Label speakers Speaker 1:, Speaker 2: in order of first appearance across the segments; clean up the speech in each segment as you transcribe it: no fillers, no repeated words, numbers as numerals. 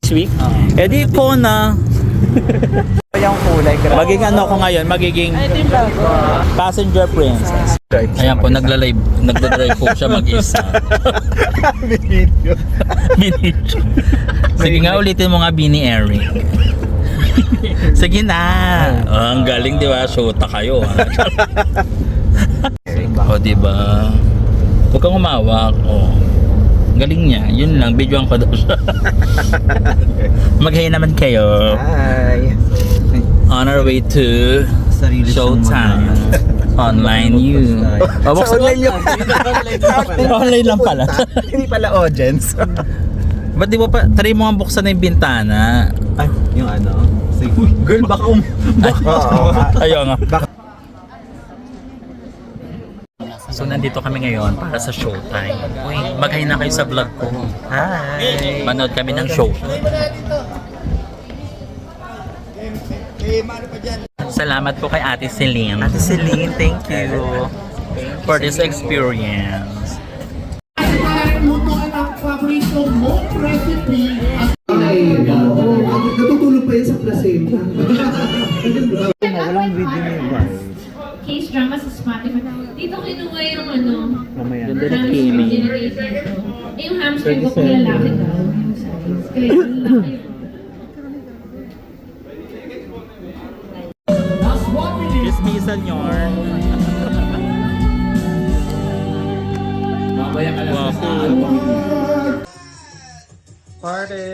Speaker 1: next week. Eh di ko na.
Speaker 2: Yung kulay, grabe.
Speaker 1: Magiging ano ko ngayon, magiging passenger princess. Ayan po, nagdadrive po siya mag-isa.
Speaker 2: Binidyo.
Speaker 1: Binidyo. Sige nga, ulitin mo nga, Bini Eric. Sige na. Oh, ang galing, di ba? Shota kayo. O, di ba? Huwag kang umawak. Oh. Galing niya. Yun lang, videoan ko daw siya. Mag-hi naman kayo.
Speaker 2: Hi.
Speaker 1: On our way to Showtime. Online you. Oh,
Speaker 2: Sa online yun.
Speaker 1: Online lang pala.
Speaker 2: Hindi pala audience.
Speaker 1: Ba't di ba pa, try mo nga buksan na yung bintana.
Speaker 2: Ay, yung ano? Sige. Girl, baka
Speaker 1: Ayaw nga. So nandito kami ngayon para sa Showtime. Uy, mag-hi na kayo sa vlog ko.
Speaker 2: Hi.
Speaker 1: Manood kami ng show. Salamat po kay Ate Celine.
Speaker 2: Ate Celine, thank you.
Speaker 1: For this experience.
Speaker 3: Lutuan ang paborito mong recipe.
Speaker 4: Natutulog pa yan sa placenta.
Speaker 2: Walang video niyo ba?
Speaker 5: Case drama sa Spotify. Dito kinuha yung ano,
Speaker 2: Mamaya.
Speaker 1: Ganda ng
Speaker 5: hamster
Speaker 1: gaming.
Speaker 5: generator ko. Eh, yung hamster ko kung lalaki daw yung size. Kaya yung lalaki yun.
Speaker 1: Chismisan yarn.
Speaker 4: Mamaya ka lang sa
Speaker 2: Party!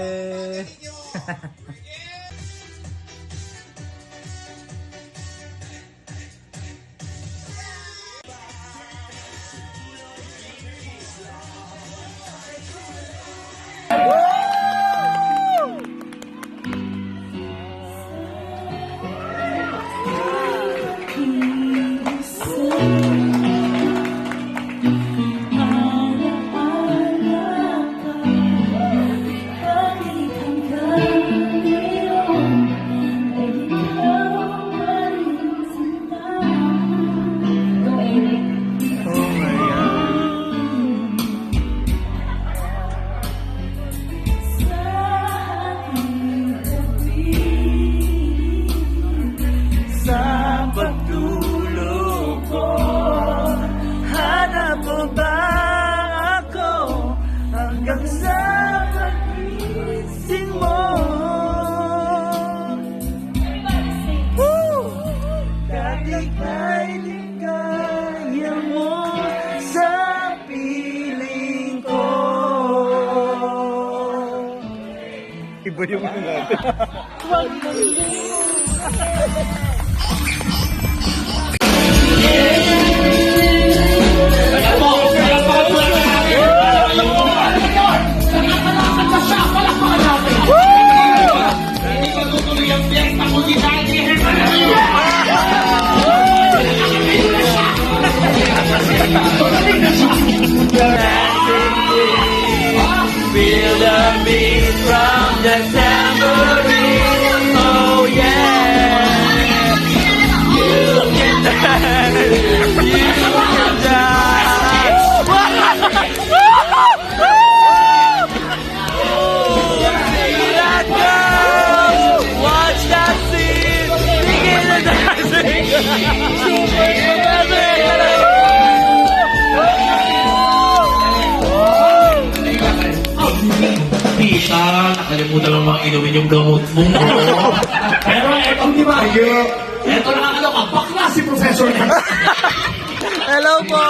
Speaker 2: Iba yung mga natin.
Speaker 1: Feel the beat from the tambourine. Oh yeah. You can dance. You can dance. See that girl. Watch that scene. Begin the dancing. Super dancing.
Speaker 4: Tita, nakalimutan mo mga inumin yung gamot mo. Pero etong di Mayo, eto nakakaloka, bakla si Professor na.
Speaker 2: Hello po!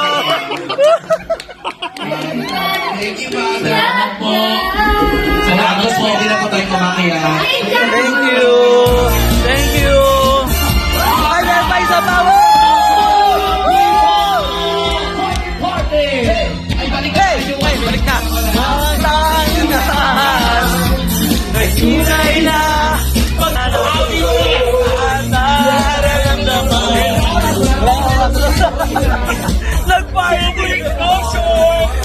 Speaker 4: Salamat po. Salamat po, hindi na po tayo kumakaya.
Speaker 2: Thank you! Thank you! Ay, meron pa isa pa!
Speaker 4: Party! Ay, balik na!
Speaker 2: Hey! Balik na! Hinay na nag-party!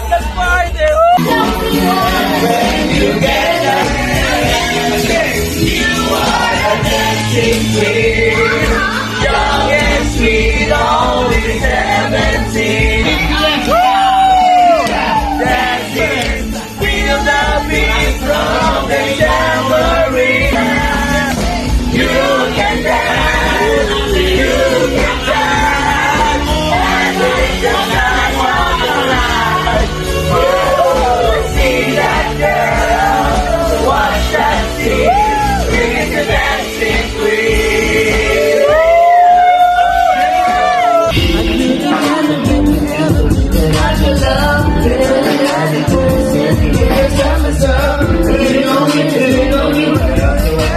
Speaker 2: Nag-party! dancing. Bring it to dancing queen.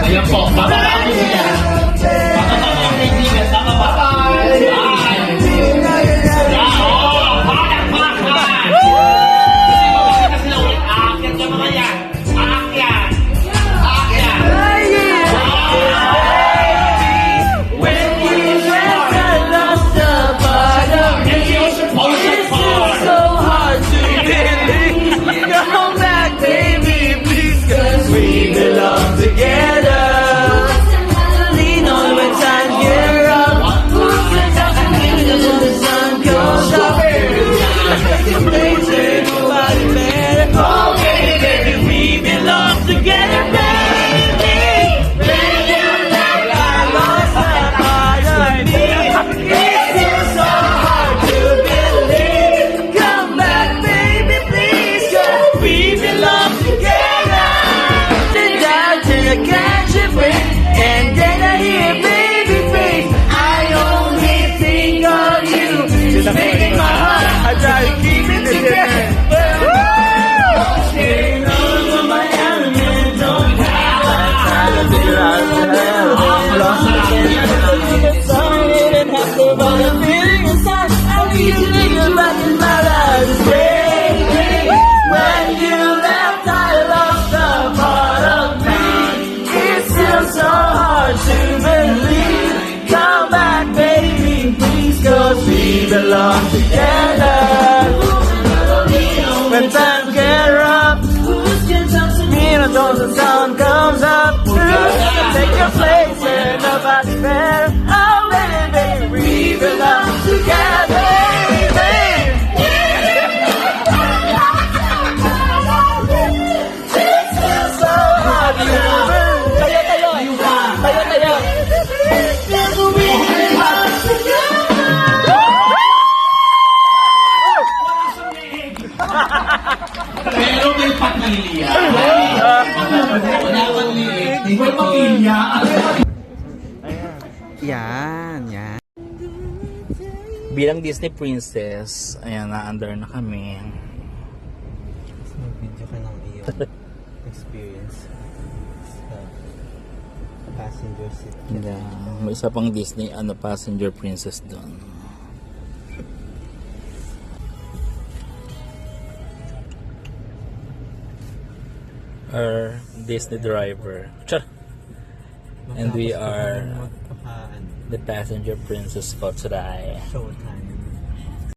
Speaker 4: Ayan po, bababa ko niya. Bababa ko ang kaibigan, bababa. Bye! Palakpakan! Kasi bababa na sila ulit. Aakyat ka mga yan. Aakyat! Aakyat!
Speaker 2: When you went, I lost the bottom.
Speaker 4: And the ocean part.
Speaker 2: So hard to believe. Come back, baby, please, 'cause we belong together. Lean on when times get rough. Who's the top of when the sun goes up? Later, nobody better. Oh, baby, baby, we belong together, baby. Baby, like I lost my body. It's still so hard to believe. Come back, baby, please, 'cause we belong together. Sit down till I catch a break, and then I hear baby face. I only think of you, just making my heart. I try to keep it together. Staying on my element, don't have I try to figure out how I'm lost again. And have to run a feeling inside. I need to think about in my life is breaking. When you left, I lost a part of me. It's still so hard to believe. Come back, baby, please, 'cause we belong together. When times get rough, me and the sun comes up. Take your place where nobody's better. Oh, baby, baby, we belong together. It's still so hard to believe. Tayo. Because we belong together.
Speaker 4: Pero may pamilya. Wala kang liit. May pamilya.
Speaker 1: Yan. Bilang Disney princess, ayan, na-under na kami.
Speaker 6: Video ka ng iyong experience sa passenger seat.
Speaker 1: Yeah, may isa pang Disney passenger princess doon. Our Disney driver. Char. And we are
Speaker 6: Magkaka-
Speaker 1: the passenger princess for today.
Speaker 6: showtime.